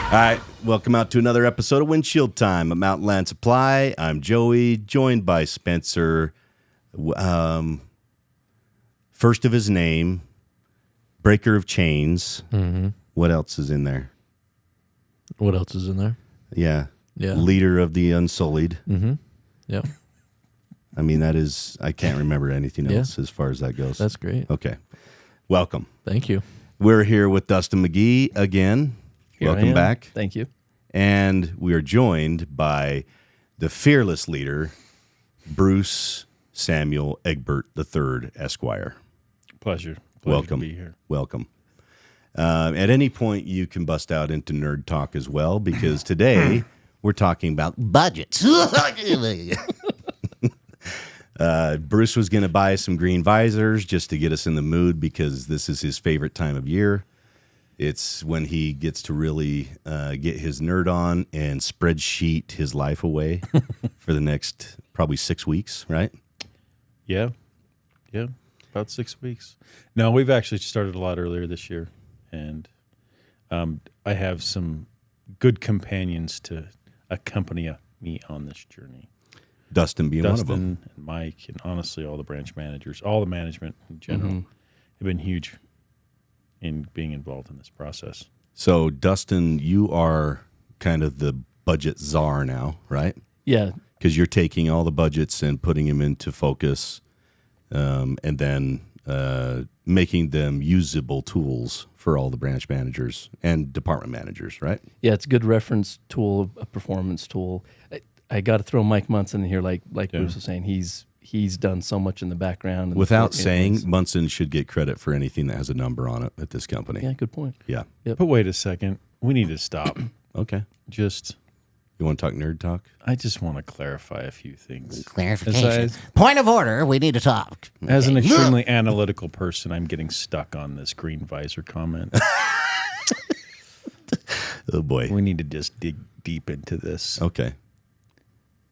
All right, welcome out to another episode of Windshield Time at Mountain Land Supply. I'm Joey, joined by Spencer. First of his name, breaker of chains. Mm-hmm. What else is in there? What else is in there? Yeah. Leader of the Unsullied. Mm-hmm. Yeah. I mean, that is, I can't remember anything else as far as that goes. That's great. Okay. Welcome. Thank you. We're here with Dustin McGee again. Welcome back. Thank you. And we are joined by the fearless leader, Bruce Samuel Egbert III, Esquire. Pleasure Welcome. to be here. Welcome. At any point, you can bust out into nerd talk as well, because today we're talking about budgets. Bruce was going to buy some green visors just to get us in the mood, because this is his favorite time of year. It's when he gets to really get his nerd on and spreadsheet his life away for the next probably 6 weeks, right? Yeah, about 6 weeks. No, we've actually started a lot earlier this year, and I have some good companions to accompany me on this journey. Dustin being one of them. Dustin and Mike, and honestly all the branch managers, all the management in general, have been huge in being involved in this process. So, Dustin, you are kind of the budget czar now, right? Yeah. Because you're taking all the budgets and putting them into focus, and then making them usable tools for all the branch managers and department managers, right? Yeah, it's a good reference tool, a performance tool. I got to throw Mike Munson in here, like Bruce was saying. He's done so much in the background. Without saying, Munson should get credit for anything that has a number on it at this company. Yeah, good point. Yeah. Yep. But wait a second. We need to stop. Okay. You want to talk nerd talk? I just want to clarify a few things. Clarification. Point of order, we need to talk. As an extremely analytical person, I'm getting stuck on this green visor comment. Oh, boy. We need to just dig deep into this. Okay.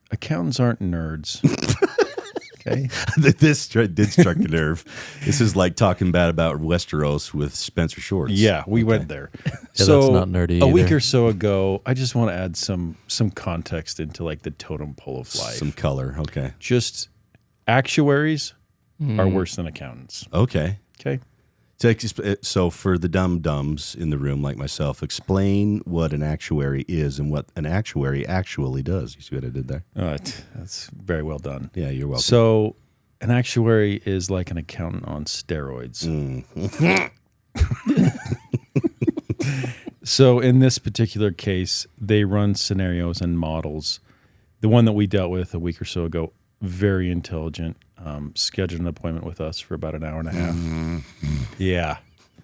Accountants aren't nerds. Okay. This did strike a nerve. This is like talking bad about Westeros with Spencer Shorts. Yeah, we went there. Yeah, that's not nerdy a week either. or so ago, I just want to add some context into like the totem pole of life. Some color. Okay. Just actuaries are worse than accountants. Okay. Okay. So for the dum-dums in the room like myself, explain what an actuary is and what an actuary actually does. You see what I did there? That's very well done. Yeah, you're welcome. So an actuary is like an accountant on steroids. So in this particular case, they run scenarios and models. The one that we dealt with a week or so ago, very intelligent, scheduled an appointment with us for about an hour and a half. Yeah.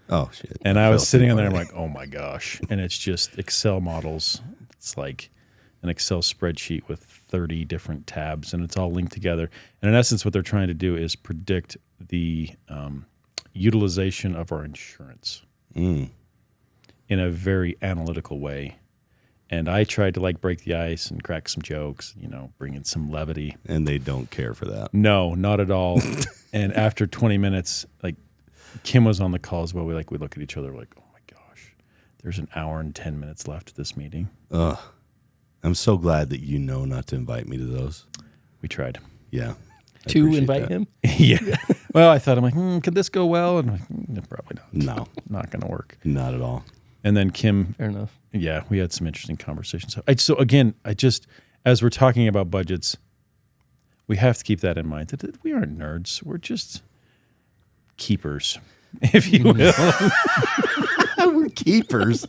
Oh, shit. And I was sitting on there, I'm like, oh my gosh. And it's just Excel models. It's like an Excel spreadsheet with 30 different tabs, and it's all linked together. And in essence, what they're trying to do is predict the utilization of our insurance in a very analytical way. And I tried to like break the ice and crack some jokes, bring in some levity. And they don't care for that. No, not at all. And after 20 minutes, like Kim was on the call as well. We look at each other like, oh my gosh, there's an hour and 10 minutes left of this meeting. I'm so glad that you know not to invite me to those. We tried. Yeah. To invite him? Yeah. Well, I thought, I'm like, could this go well? And I'm like, probably not. No. Not going to work. Not at all. And then Kim. Fair enough. Yeah, we had some interesting conversations. So again, as we're talking about budgets, we have to keep that in mind that we aren't nerds. We're just keepers, if you will. We're keepers.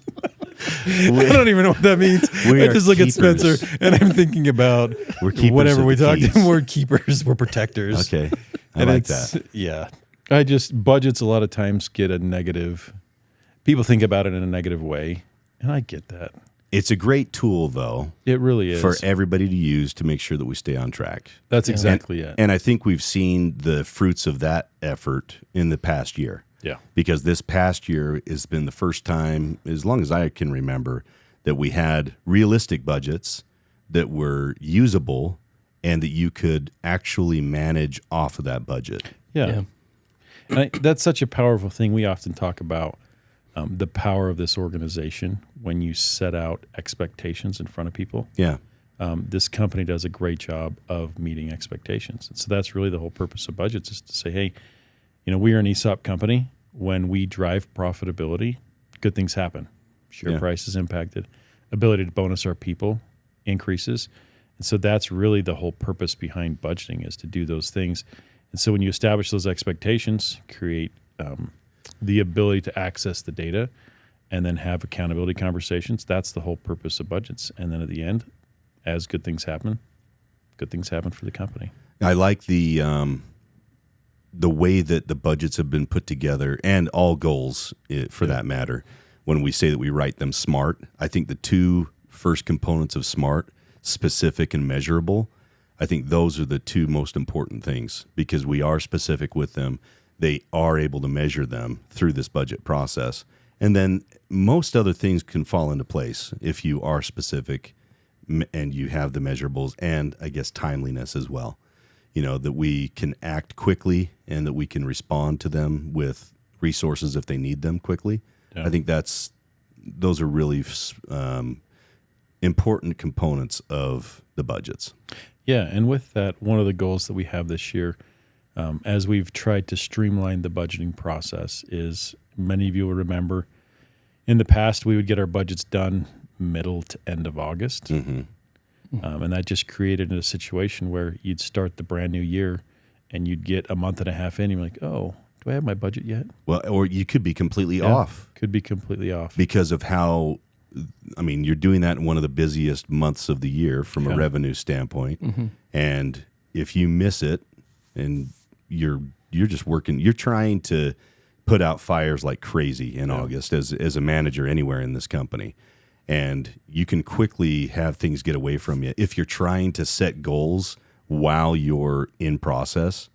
I don't even know what that means. I just look keepers. at Spencer and I'm thinking about whatever we talked. We're keepers. We're protectors. Okay, I like that. Yeah, budgets a lot of times get a negative. People think about it in a negative way, and I get that. It's a great tool, though. It really is. For everybody to use to make sure that we stay on track. That's exactly it. And I think we've seen the fruits of that effort in the past year. Yeah. Because this past year has been the first time, as long as I can remember, that we had realistic budgets that were usable and that you could actually manage off of that budget. Yeah. And that's such a powerful thing we often talk about the power of this organization when you set out expectations in front of people. Yeah. This company does a great job of meeting expectations. And so that's really the whole purpose of budgets, is to say, hey, we are an ESOP company. When we drive profitability, good things happen. Share price is impacted. Ability to bonus our people increases. And so that's really the whole purpose behind budgeting, is to do those things. And so when you establish those expectations, create the ability to access the data and then have accountability conversations, that's the whole purpose of budgets. And then at the end, as good things happen for the company. I like the way that the budgets have been put together, and all goals for that matter. When we say that we write them SMART, I think the two first components of SMART, specific and measurable, I think those are the two most important things, because we are specific with them. They are able to measure them through this budget process. And then most other things can fall into place if you are specific and you have the measurables, and I guess timeliness as well. That we can act quickly and that we can respond to them with resources if they need them quickly. Yeah. I think those are really important components of the budgets. Yeah, and with that, one of the goals that we have this year, as we've tried to streamline the budgeting process, is, many of you will remember, in the past we would get our budgets done middle to end of August. Mm-hmm. And that just created a situation where you'd start the brand new year and you'd get a month and a half in and you're like, oh, do I have my budget yet? Well, or you could be completely off. Could be completely off. Because of how, you're doing that in one of the busiest months of the year from a revenue standpoint. Mm-hmm. And if you miss it and you're just working, you're trying to put out fires like crazy in August as a manager anywhere in this company. And you can quickly have things get away from you. If you're trying to set goals while you're in process,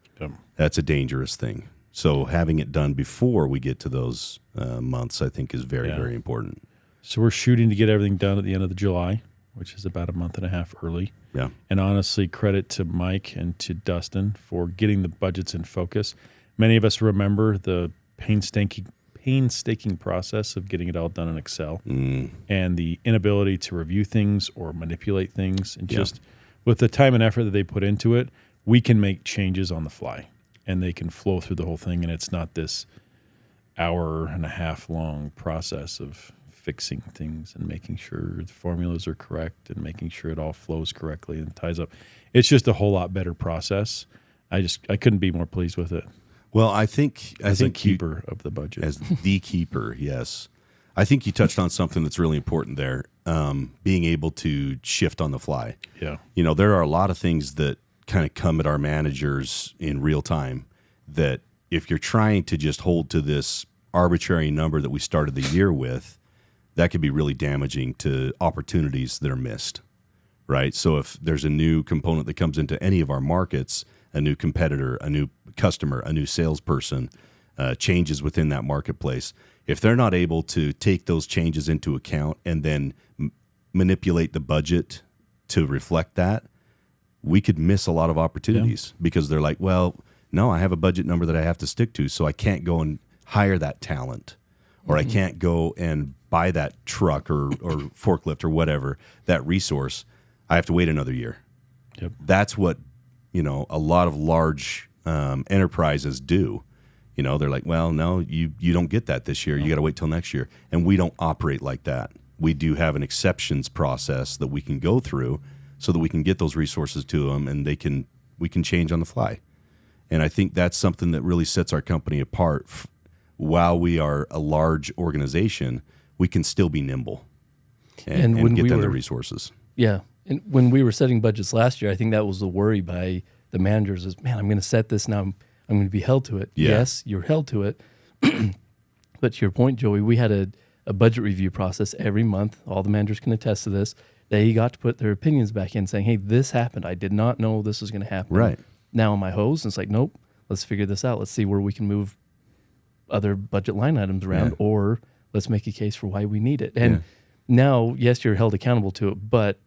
that's a dangerous thing. So having it done before we get to those months, I think, is very, very important. So we're shooting to get everything done at the end of July, which is about a month and a half early. Yeah. And honestly, credit to Mike and to Dustin for getting the budgets in focus. Many of us remember the painstaking process of getting it all done in Excel and the inability to review things or manipulate things. And just with the time and effort that they put into it, we can make changes on the fly and they can flow through the whole thing. And it's not this hour and a half long process of fixing things and making sure the formulas are correct and making sure it all flows correctly and ties up. It's just a whole lot better process. I couldn't be more pleased with it. Well, I think keeper of the budget. As the keeper, yes. I think you touched on something that's really important there, being able to shift on the fly. Yeah. There are a lot of things that kind of come at our managers in real time that if you're trying to just hold to this arbitrary number that we started the year with, that could be really damaging to opportunities that are missed, right? So if there's a new component that comes into any of our markets, a new competitor, a new customer, a new salesperson, changes within that marketplace, if they're not able to take those changes into account and then manipulate the budget to reflect that, we could miss a lot of opportunities because they're like, well, no, I have a budget number that I have to stick to, so I can't go and hire that talent, or I can't go and buy that truck or forklift or whatever, that resource. I have to wait another year. Yep. That's what a lot of large enterprises do. They're like, well, no, you don't get that this year. You got to wait till next year. And we don't operate like that. We do have an exceptions process that we can go through so that we can get those resources to them and we can change on the fly. And I think that's something that really sets our company apart. While we are a large organization, we can still be nimble and get them the resources. Yeah. And when we were setting budgets last year, I think that was the worry by the managers is, man, I'm going to set this now. I'm going to be held to it. Yeah. Yes, you're held to it. But to your point, Joey, we had a budget review process every month. All the managers can attest to this. They got to put their opinions back in saying, hey, this happened. I did not know this was going to happen. Right. Now on my hose, it's like, nope, let's figure this out. Let's see where we can move other budget line items around, or let's make a case for why we need it. And now, yes, you're held accountable to it, but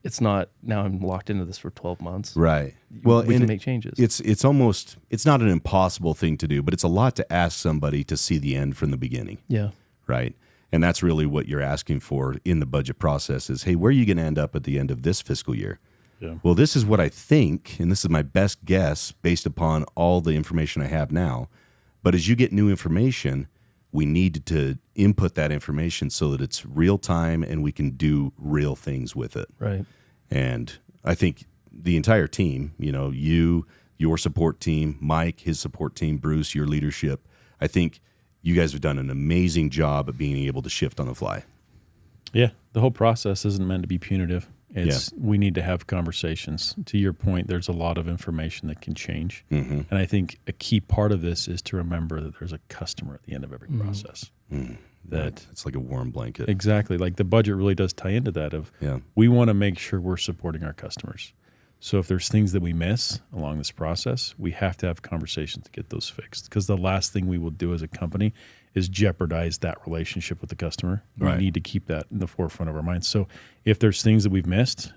it's not, now I'm locked into this for 12 months. Right. Well, we can make changes. It's not an impossible thing to do, but it's a lot to ask somebody to see the end from the beginning. Yeah. right? And that's really what you're asking for in the budget process is, hey, where are you going to end up at the end of this fiscal year? Yeah. Well, this is what I think, and this is my best guess based upon all the information I have now. But as you get new information, we need to input that information so that it's real time and we can do real things with it. Right. And I think the entire team, you, your support team, Mike, his support team, Bruce, your leadership, I think you guys have done an amazing job at being able to shift on the fly. Yeah, the whole process isn't meant to be punitive. We need to have conversations. To your point, there's a lot of information that can change. Mm-hmm. And I think a key part of this is to remember that there's a customer at the end of every process. Mm-hmm. That it's like a warm blanket. Exactly. Like the budget really does tie into that we want to make sure we're supporting our customers. So if there's things that we miss along this process, we have to have conversations to get those fixed. Because the last thing we will do as a company is jeopardize that relationship with the customer. Right. We need to keep that in the forefront of our minds. So if there's things that we've missed,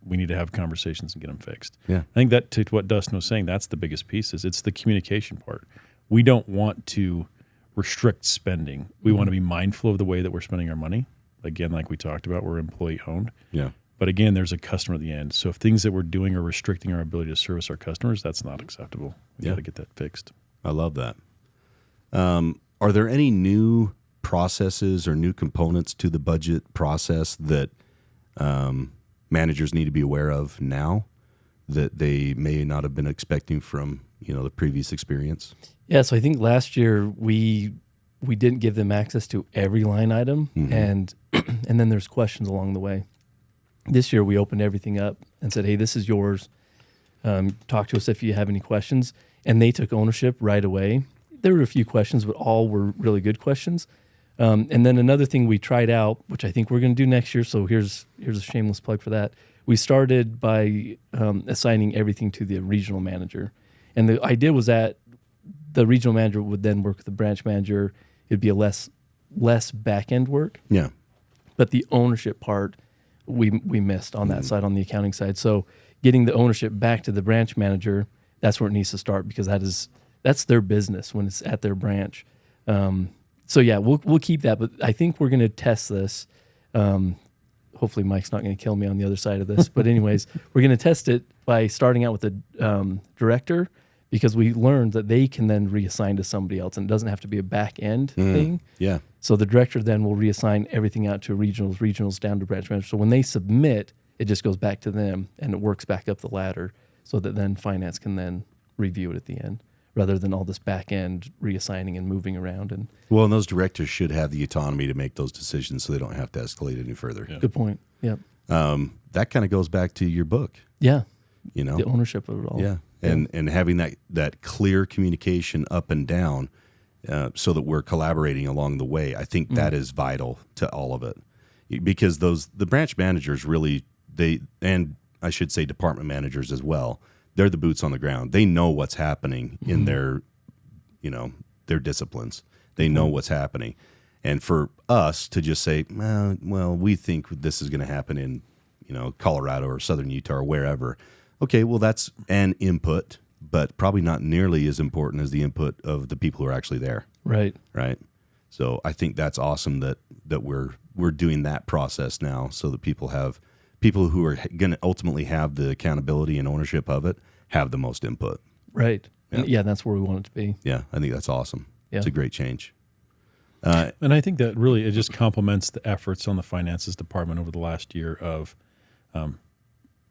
we need to have conversations and get them fixed. Yeah. I think that to what Dustin was saying, that's the biggest piece is it's the communication part. We don't want to restrict spending. We want to be mindful of the way that we're spending our money. Again, like we talked about, we're employee owned. Yeah. But again, there's a customer at the end. So if things that we're doing are restricting our ability to service our customers, that's not acceptable. We got to get that fixed. I love that. Are there any new processes or new components to the budget process that managers need to be aware of now that they may not have been expecting from the previous experience? Yeah, so I think last year we didn't give them access to every line item, and then there's questions along the way. This year we opened everything up and said, hey, this is yours. Talk to us if you have any questions. And they took ownership right away. There were a few questions, but all were really good questions. And then another thing we tried out, which I think we're going to do next year, so here's a shameless plug for that. We started by assigning everything to the regional manager. And the idea was that the regional manager would then work with the branch manager. It'd be a less back-end work. Yeah. But the ownership part, we missed on that side, on the accounting side. So getting the ownership back to the branch manager, that's where it needs to start because that's their business when it's at their branch. So yeah, we'll keep that, but I think we're going to test this. Hopefully Mike's not going to kill me on the other side of this, but anyways, we're going to test it by starting out with the director because we learned that they can then reassign to somebody else and it doesn't have to be a back end thing. Yeah. So the director then will reassign everything out to regionals down to branch manager. So when they submit, it just goes back to them and it works back up the ladder so that then finance can then review it at the end rather than all this back end reassigning and moving around. And those directors should have the autonomy to make those decisions so they don't have to escalate any further. Yeah. Good point. Yeah. That kind of goes back to your book. Yeah. The ownership of it all. Yeah. And having that clear communication up and down so that we're collaborating along the way, I think that is vital to all of it. Because the branch managers really, and I should say department managers as well, they're the boots on the ground. They know what's happening in their disciplines. They know what's happening. And for us to just say, well, we think this is going to happen in, Colorado or Southern Utah or wherever. Okay, well, that's an input, but probably not nearly as important as the input of the people who are actually there. Right. Right. So I think that's awesome that we're doing that process now so that people who are going to ultimately have the accountability and ownership of it have the most input. Right. Yeah. Yeah, that's where we want it to be. Yeah, I think that's awesome. Yeah. It's a great change. And I think that really it just complements the efforts on the finances department over the last year of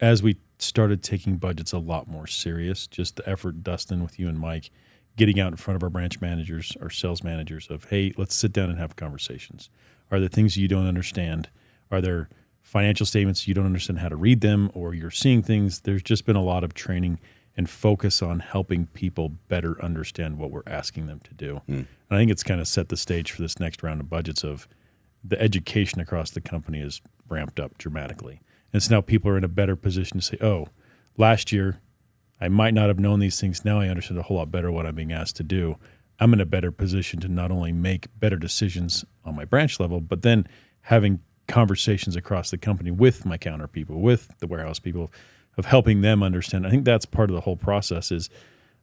as we started taking budgets a lot more serious, just the effort, Dustin, with you and Mike, getting out in front of our branch managers, our sales managers of, hey, let's sit down and have conversations. Are there things you don't understand? Are there financial statements you don't understand how to read them or you're seeing things? There's just been a lot of training and focus on helping people better understand what we're asking them to do. And I think it's kind of set the stage for this next round of budgets of the education across the company is ramped up dramatically. And so now people are in a better position to say, oh, last year I might not have known these things. Now I understand a whole lot better what I'm being asked to do. I'm in a better position to not only make better decisions on my branch level, but then having conversations across the company with my counter people, with the warehouse people, of helping them understand. I think that's part of the whole process is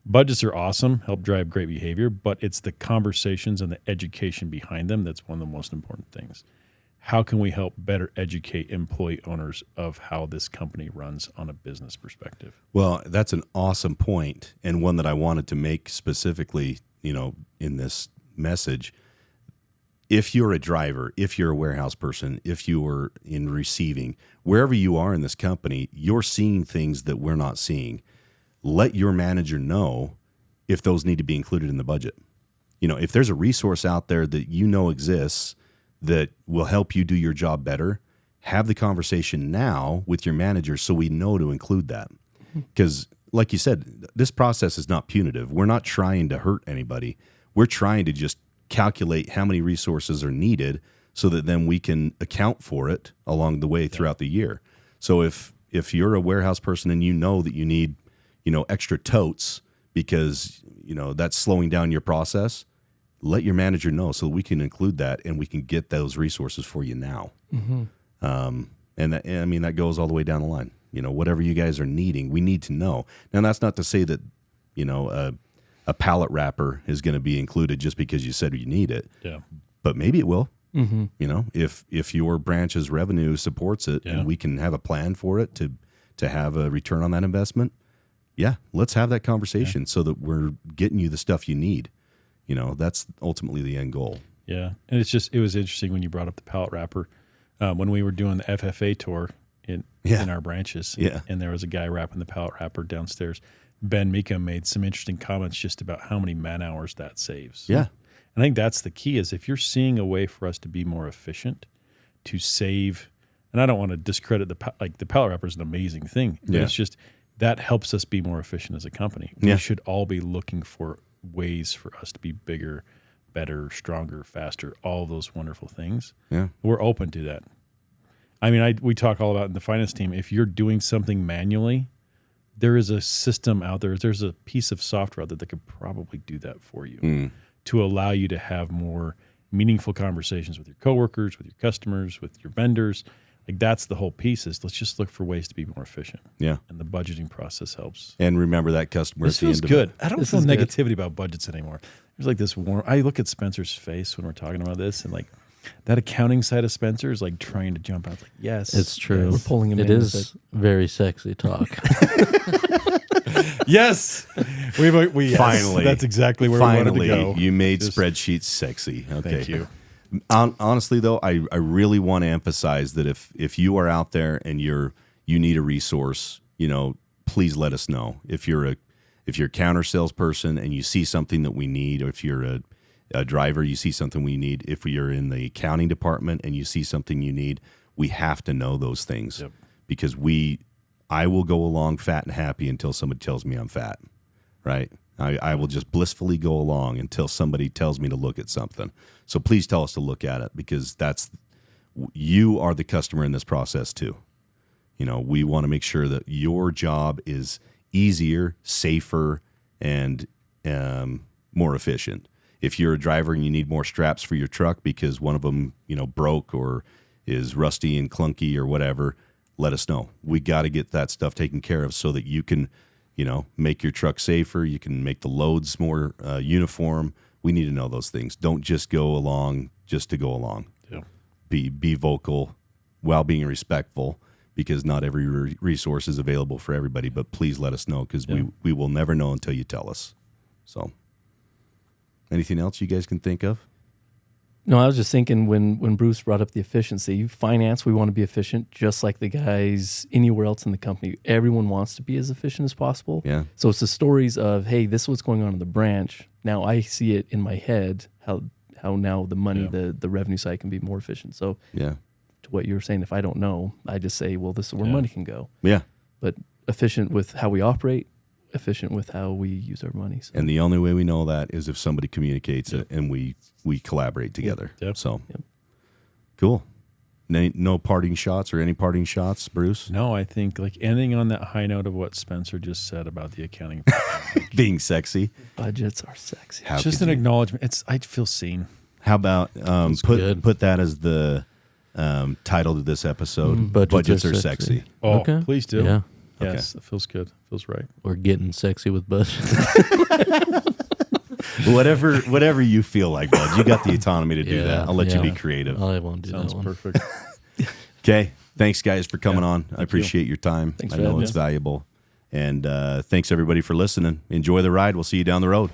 budgets are awesome, help drive great behavior, but it's the conversations and the education behind them that's one of the most important things. How can we help better educate employee owners of how this company runs on a business perspective? Well, that's an awesome point, and one that I wanted to make specifically, in this message. If you're a driver, if you're a warehouse person, if you're in receiving, wherever you are in this company, you're seeing things that we're not seeing. Let your manager know if those need to be included in the budget. If there's a resource out there that exists that will help you do your job better, have the conversation now with your manager so we know to include that. Because like you said, this process is not punitive. We're not trying to hurt anybody. We're trying to just calculate how many resources are needed so that then we can account for it along the way throughout the year. So if you're a warehouse person and that you need, extra totes because, that's slowing down your process, let your manager know so we can include that and we can get those resources for you now. That goes all the way down the line. Whatever you guys are needing, we need to know. Now, that's not to say that, a pallet wrapper is going to be included just because you said you need it. Yeah. But maybe it will. If your branch's revenue supports it and we can have a plan for it to have a return on that investment, let's have that conversation so that we're getting you the stuff you need. That's ultimately the end goal. Yeah. And it was interesting when you brought up the pallet wrapper. When we were doing the FFA tour in our branches, and there was a guy wrapping the pallet wrapper downstairs, Ben Mika made some interesting comments just about how many man hours that saves. Yeah. I think that's the key is if you're seeing a way for us to be more efficient, to save, and I don't want to discredit the pallet wrapper is an amazing thing, but it's just that helps us be more efficient as a company. We should all be looking for ways for us to be bigger, better, stronger, faster, all those wonderful things. Yeah. We're open to that. We talk all about in the finance team, if you're doing something manually, there is a system out there, there's a piece of software out there that could probably do that for you to allow you to have more meaningful conversations with your coworkers, with your customers, with your vendors. That's the whole piece is let's just look for ways to be more efficient. Yeah. And the budgeting process helps. And remember that customer This at the feels end of good. it. I don't feel negativity about budgets anymore. There's this warm. I look at Spencer's face when we're talking about this, and that accounting side of Spencer is trying to jump out. Yes, it's true. We're pulling him in. It is very sexy talk. Yes, we Finally, that's exactly where we wanted to go. You made spreadsheets sexy. Okay, Thank you. Honestly, though, I really want to emphasize that if you are out there and you need a resource, please let us know. If you're a counter salesperson and you see something that we need, or if you're a driver, you see something we need. If you're in the accounting department and you see something you need, we have to know those things because I will go along fat and happy until somebody tells me I'm fat, right? I will just blissfully go along until somebody tells me to look at something. So please tell us to look at it because you are the customer in this process too. We want to make sure that your job is easier, safer, and more efficient. If you're a driver and you need more straps for your truck because one of them, broke or is rusty and clunky or whatever, let us know. We got to get that stuff taken care of so that you can make your truck safer. You can make the loads more uniform. We need to know those things. Don't just go along just to go along. Yeah. Be vocal while being respectful because not every resource is available for everybody. But please let us know because we will never know until you tell us. So, anything else you guys can think of? No, I was just thinking when Bruce brought up the efficiency, finance, we want to be efficient just like the guys anywhere else in the company. Everyone wants to be as efficient as possible. Yeah. So it's the stories of, hey, this is what's going on in the branch. Now I see it in my head, how now the money, the revenue side can be more efficient. So to what you were saying, if I don't know, I just say, well, this is where money can go. Yeah. But efficient with how we operate, efficient with how we use our money. So. And the only way we know that is if somebody communicates it and we collaborate together. Yep. So, cool. No parting shots or any parting shots, Bruce? No, I think ending on that high note of what Spencer just said about the accounting. Being sexy. Budgets are sexy. It's just an acknowledgement. I feel seen. How about put that as the title to this episode? Budgets Budgets are are sexy. Oh, Okay. please do. Yeah. Yes, it feels good. Feels right. We're getting sexy with budget. Whatever you feel like, bud. You got the autonomy to do that. I'll let you be yeah. creative. I won't do Sounds that one. perfect. Okay. Thanks, guys, for coming on. I appreciate your time. Thanks I for know having it's us. valuable. And thanks, everybody, for listening. Enjoy the ride. We'll see you down the road.